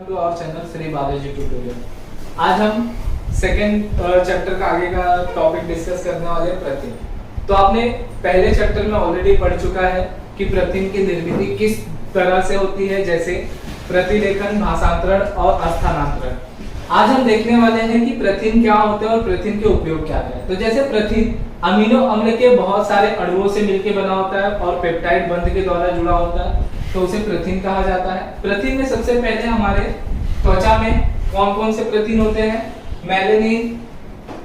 To our channel Shri Balaji tutorial. आज हम second chapter का आगे का टॉपिक डिस्कस करने वाले हैं, प्रतिम। तो आपने पहले चैप्टर में ऑलरेडी पढ़ चुका है कि प्रतिम की निर्मिति किस तरह से होती है, जैसे प्रतिलेखन, भाषांतरण और स्थानांतरण। आज हम देखने वाले हैं कि प्रतिम क्या होते हैं और प्रतिम के उपयोग क्या है। तो जैसे प्रतिम अमीनो अम्ल के बहुत सारे अणुओं से मिलकर बना होता है और पेप्टाइड बंध के द्वारा जुड़ा होता है, तो उसे प्रतिम कहा जाता है। प्रतिम में सबसे पहले हमारे त्वचा में कौन कौन से प्रतिम होते हैं? मेलानिन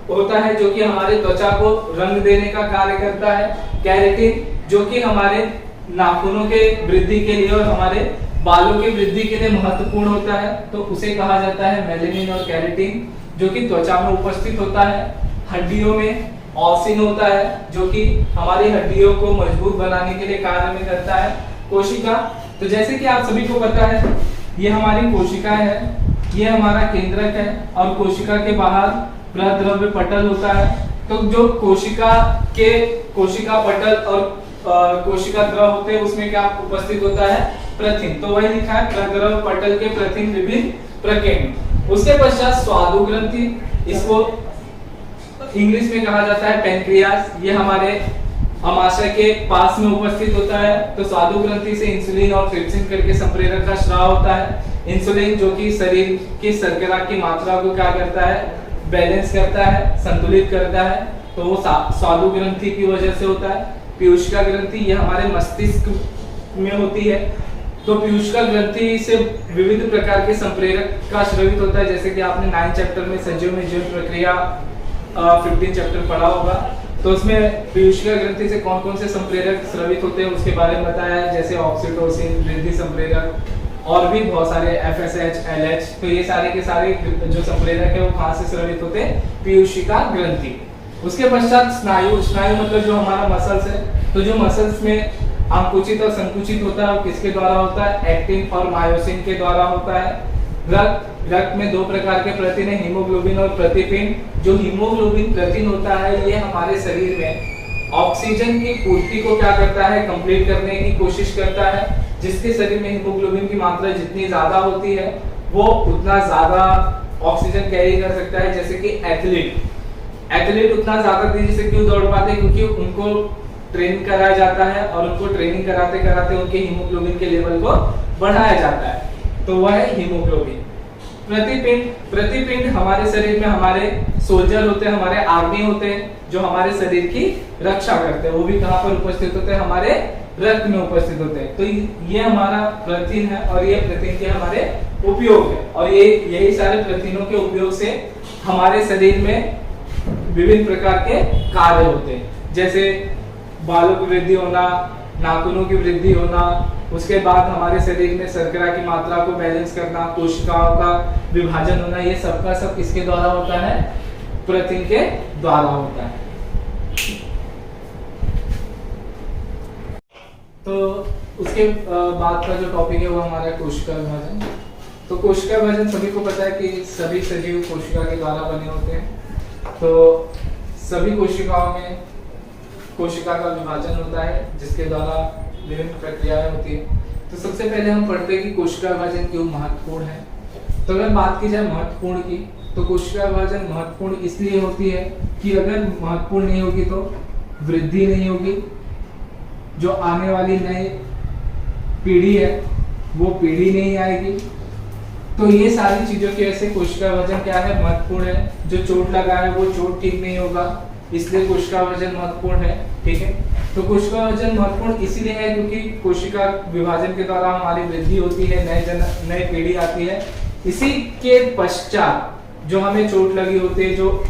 होता है जो कि हमारे त्वचा को रंग देने का कार्य करता है। केराटिन जो कि हमारे नाखूनों के वृद्धि के लिए और हमारे बालों की वृद्धि के लिए महत्वपूर्ण होता है, तो उसे कहा जाता है मेलानिन और केराटिन, जो कि त्वचा में उपस्थित होता है। हड्डियों में ऑक्सिन होता है जो कि हमारी हड्डियों को मजबूत बनाने के लिए कार्य में करता है। कोशिका, तो जैसे कि आप सभी को पता है ये हमारी कोशिकाएं है, ये हमारा केंद्रक है और कोशिका के बाहर प्रद्रव्य पटल होता है। तो जो कोशिका पटल और कोशिका द्रव होते हैं उसमें क्या उपस्थित होता है? प्रतिम। तो वही लिखा है प्रद्रव्य पटल के प्रतिम विभिन्न प्रकीर्ण। उसके पश्चात स्वादु ग्रंथि, इसको इंग्लिश में कहा जाता है पेनक्रियास, ये हमारे अमाशय के पास में उपस्थित होता है। तो स्वादु ग्रंथि से इंसुलिन और ट्रिप्सिन करके संप्रेरक का स्राव होता है। इंसुलिन जो कि शरीर की शर्करा की मात्रा को क्या करता है? बैलेंस करता है, संतुलित करता है, तो वो स्वादु ग्रंथि की वजह से होता है। पीयूषिका ग्रंथि ये हमारे मस्तिष्क में होती है। तो पीयूषिका ग्रंथि से विविध प्रकार के संप्रेरक का स्रावित होता है, जैसे कि आपने 9 चैप्टर में सजीव में जीवन प्रक्रिया 15 चैप्टर पढ़ा होगा। तो उसमें पीयूषिका ग्रंथि से कौन कौन से संप्रेरक स्रावित होते हैं उसके बारे में बताया है, जैसे ऑक्सीटोसिन, वृद्धि संप्रेरक और भी बहुत सारे FSH, LH। तो ये सारे के सारे जो संप्रेरक है वो कहाँ से स्रावित होते हैं? पीयूषिका ग्रंथि। उसके पश्चात स्नायु, स्नायु मतलब जो हमारा मसल्स है, तो जो मसल्स में अंकुचित और संकुचित होता है किसके द्वारा होता है? एक्टिन और मायोसिन के द्वारा होता है। रक्त में 2 प्रकार के प्रोटीन है, हीमोग्लोबिन और प्रतिपिंड। जो हीमोग्लोबिन प्रोटीन होता है ये हमारे शरीर में ऑक्सीजन की पूर्ति को क्या करता है? कंप्लीट करने की कोशिश करता है। जिसके शरीर में हीमोग्लोबिन की मात्रा जितनी ज्यादा होती है वो उतना ज्यादा ऑक्सीजन कैरी कर सकता है। जैसे कि एथलीट उतना ज्यादा तेजी से क्यों दौड़ पाते हैं? क्योंकि उनको ट्रेन कराया जाता है और उनको ट्रेनिंग कराते कराते उनके हीमोग्लोबिन के लेवल को बढ़ाया जाता है, तो वह है हीमोग्लोबिन। प्रतिपिंड हमारे शरीर में हमारे सोल्जर होते हैं, हमारे आर्मी होते हैं जो हमारे शरीर की रक्षा करते हैं। वो भी कहाँ पर उपस्थित होते हैं? हमारे रक्त में उपस्थित होते हैं। तो ये हमारा प्रोटीन है और ये प्रोटीन के हमारे उपयोग है, और यही सारे प्रोटीनों के उपयोग से हमारे शरीर में विभिन्न प्रकार के कार्य होते हैं, जैसे बालों की वृद्धि होना, नाखूनों की वृद्धि होना, उसके बाद हमारे शरीर में शर्करा की मात्रा को बैलेंस करना, कोशिकाओं का विभाजन होना, ये सबका सब किसके द्वारा होता है? प्रोटीन के द्वारा होता है। तो उसके बाद का जो टॉपिक है वो हमारा कोशिका विभाजन। तो कोशिका विभाजन सभी को पता है कि सभी सजीव कोशिका के द्वारा बने होते हैं। तो सभी कोशिकाओं में कोशिका का विभाजन होता है जिसके द्वारा विभिन्न प्रक्रियाएं होती है। तो सबसे पहले हम पढ़ते हैं कि कोशिका विभाजन क्यों महत्वपूर्ण है। तो अगर बात की जाए महत्वपूर्ण की, तो कोशिका विभाजन महत्वपूर्ण इसलिए होती है कि अगर महत्वपूर्ण नहीं होगी तो वृद्धि नहीं होगी, जो आने वाली नई पीढ़ी है वो पीढ़ी नहीं आएगी। तो ये सारी चीजों की वजह से कोशिका विभाजन क्या है? महत्वपूर्ण है। जो चोट लगा है वो चोट ठीक नहीं होगा, इसलिए कोशिका विभाजन महत्वपूर्ण है। ठीक है, तो कोशिका विभाजन महत्वपूर्ण इसीलिए है क्योंकि कोशिका विभाजन के द्वारा हमारी वृद्धि होती है, नई पीढ़ी आती है। इसी के पश्चात जो हमें चोट लगी होती है, जो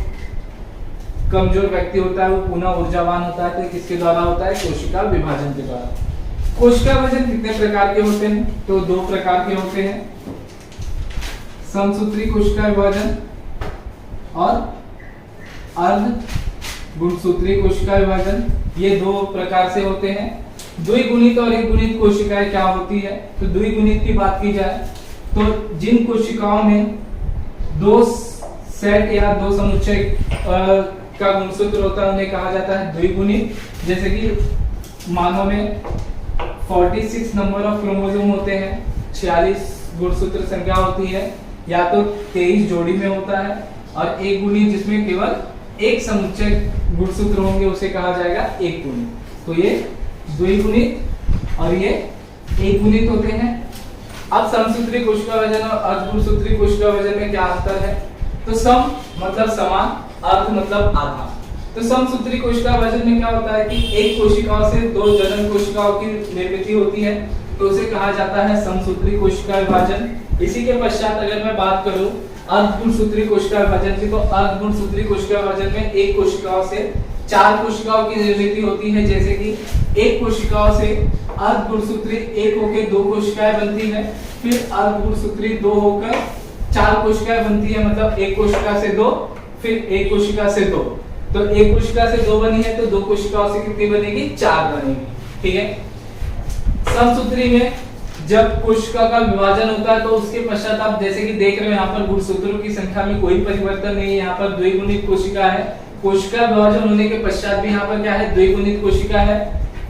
कमजोर व्यक्ति होता है वो पुनः ऊर्जावान होता है। तो किसके द्वारा होता है? कोशिका विभाजन के द्वारा। कोशिका विभाजन कितने प्रकार के होते हैं? तो 2 प्रकार के होते हैं, समसूत्री कोशिका विभाजन और अर्ध गुणसूत्री कोशिका विभाजन। ये 2 प्रकार से होते हैं। द्विगुणित और एकगुणित कोशिकाएं क्या होती है? तो द्विगुणित की बात की जाए तो जिन कोशिकाओं में 2 सेट या 2 समुच्चय का गुणसूत्र होता है उन्हें कहा जाता है द्विगुणित। जैसे कि मानव में 46 नंबर ऑफ क्रोमोसोम होते हैं, 46 गुणसूत्र संख्या होती है या तो 23 जोड़ी में होता है, और एक गुणित जिसमें केवल एक समुच्चय गुणसूत्र होंगे उसे कहा जाएगा एक गुणित। तो ये द्विगुणित और ये एक गुणित होते हैं। अब समसूत्री कोशिका वजन और अर्धगुणसूत्री कोशिका वजन में क्या अंतर है? तो सम मतलब समान, अर्ध मतलब आधा। तो समसूत्री कोशिका वजन में क्या होता है कि एक कोशिकाओं से दो जनन कोशिकाओं की निर्मित होती है, तो उसे कहा जाता है समसूत्री कोशिका विभाजन। इसी के पश्चात अगर मैं बात करूं अर्धगुणसूत्री कोशिका विभाजन की, तो अर्धगुणसूत्री कोशिका विभाजन में एक कोशिकाओं से चार कोशिकाओं की निर्मित होती है, जैसे कि एक कोशिकाओं से अर्धगुणसूत्री एक होकर दो कोशिकाएं बनती है, फिर अर्धगुणसूत्री दो होकर चार कोशिकाएं बनती है, मतलब एक कोशिका से दो फिर एक कोशिका से दो। तो एक कोशिका से दो बनी है तो दो कोशिकाओं से कितनी बनेगी? चार बनेगी। ठीक है। समसूत्री में जब कोशिका का विभाजन होता है तो उसके पश्चात आप जैसे कि देख रहे हो यहाँ पर गुणसूत्रों की संख्या में कोई परिवर्तन नहीं है, यहाँ पर द्विगुणित कोशिका है। कोशिका विभाजन होने के पश्चात भी यहाँ पर क्या है? द्विगुणित कोशिका है।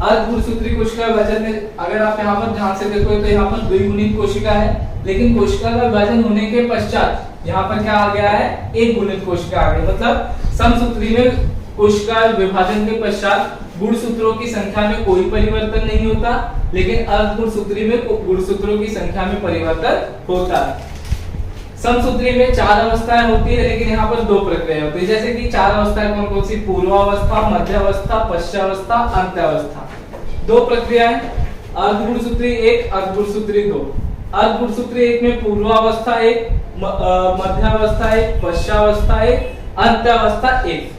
अर्धगुणसूत्री कोशिका विभाजन में अगर आप यहाँ पर ध्यान से देखो तो यहाँ पर द्विगुणित कोशिका है, लेकिन कोशिका का विभाजन होने के पश्चात यहाँ पर क्या आ गया है? एक गुणित कोशिका आ गई। मतलब समसूत्री में कोशिका विभाजन के पश्चात गुणसूत्रों की संख्या में कोई परिवर्तन नहीं होता, लेकिन अर्धगुणसूत्री में गुणसूत्रों की संख्या में परिवर्तन होता है। समसूत्री में चार अवस्थाएं होती है, लेकिन यहाँ पर दो प्रक्रियाएं होती है। जैसे कि चार अवस्थाएं कौन कौन सी? पूर्वावस्था, मध्यावस्था, पश्चावस्था, अंत्यावस्था। दो प्रक्रियाएं, अर्धगुणसूत्री एक, अर्धगुणसूत्री दो। अर्धगुणसूत्री एक में पूर्वावस्था एक, मध्यावस्था एक, पश्चावस्था एक, अंत्यावस्था एक।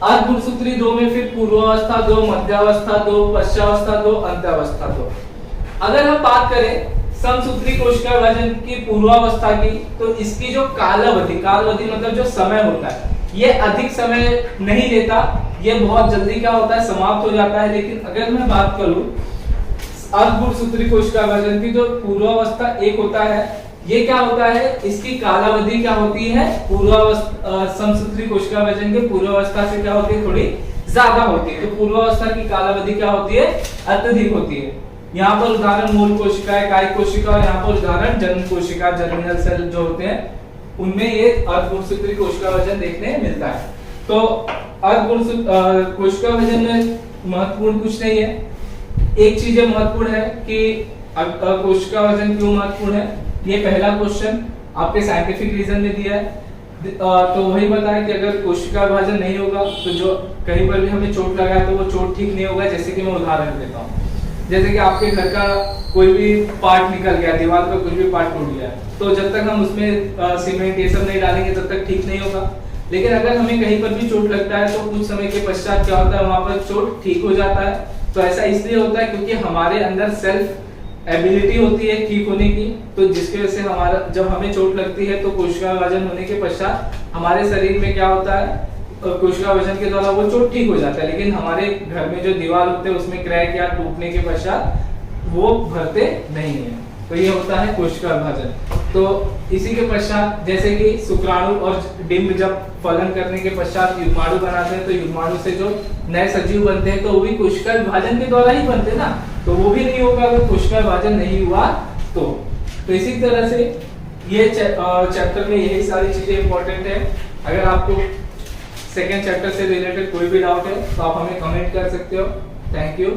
अर्धगुणसूत्री दो में फिर पूर्वावस्था दो, मध्यावस्था दो, पश्चावस्था दो, अंत्यावस्था दो। अगर हम बात करें समसूत्री कोशिका विभाजन की पूर्वावस्था की, तो इसकी जो कालावधि मतलब जो समय होता है, ये अधिक समय नहीं लेता, ये बहुत जल्दी क्या होता है? समाप्त हो जाता है। लेकिन अगर मैं बात करूं अर्धगुणसूत्री कोशिका विभाजन की, जो पूर्वावस्था एक होता है, ये क्या होता है? इसकी कालावधि क्या होती है? पूर्वावस्था समसूत्री कोशिका विभाजन के पूर्वावस्था से क्या होती है? थोड़ी ज्यादा होती है। तो पूर्वावस्था की कालावधि क्या होती है? अत्यधिक होती है। यहाँ पर उदाहरण मूल कोशिका, कायिक कोशिका, और यहाँ पर उदाहरण जनन कोशिका, जर्मिनल सेल जो होते हैं, उनमें ये अर्धगुणसूत्री कोशिका विभाजन देखने मिलता है। तो अर्धगुणसूत्री कोशिका विभाजन में महत्वपूर्ण कुछ नहीं है। एक चीज महत्वपूर्ण है कि कोशिका विभाजन क्यों महत्वपूर्ण है, ये पहला क्वेश्चन आपके साइंटिफिक रीजन में दिया है। तो वही बताया कि अगर कोशिका विभाजन नहीं होगा तो जो कहीं पर भी हमें चोट लगा है तो वो चोट ठीक नहीं होगा। जैसे कि मैं उदाहरण देता हूँ, जैसे कि आपके घर का कोई भी पार्ट निकल गया, दीवार का कोई भी पार्ट टूट गया, तो जब तक हम उसमें सीमेंट ये सब नहीं डालेंगे तब तक ठीक नहीं होगा। लेकिन अगर हमें कहीं पर भी चोट लगता है तो कुछ समय के पश्चात क्या होता है? वहां पर चोट ठीक हो जाता है। तो ऐसा इसलिए होता है क्योंकि हमारे अंदर सेल्फ एबिलिटी होती है ठीक होने की, तो जिसकी वजह से हमारा जब हमें चोट लगती है तो कोशिका विभाजन होने के पश्चात हमारे शरीर में क्या होता है? कोशिका विभाजन के द्वारा वो चोट ठीक हो जाता है। लेकिन हमारे घर में जो दीवार होते हैं उसमें क्रैक या टूटने के पश्चात वो भरते नहीं है। तो ये होता है कोशिका विभाजन। तो इसी के पश्चात जैसे कि शुक्राणु और डिंब जब फलन करने के पश्चात युग्माणु बनाते हैं, तो युग्माणु से जो नए सजीव बनते हैं तो वो भी कोशिका विभाजन के द्वारा ही बनते हैं ना, तो वो भी नहीं होगा अगर कोशिका विभाजन नहीं हुआ तो इसी तरह से ये चैप्टर में यही सारी चीजें इंपॉर्टेंट है। अगर आपको सेकेंड चैप्टर से रिलेटेड कोई भी डाउट है तो आप हमें कमेंट कर सकते हो। Thank you.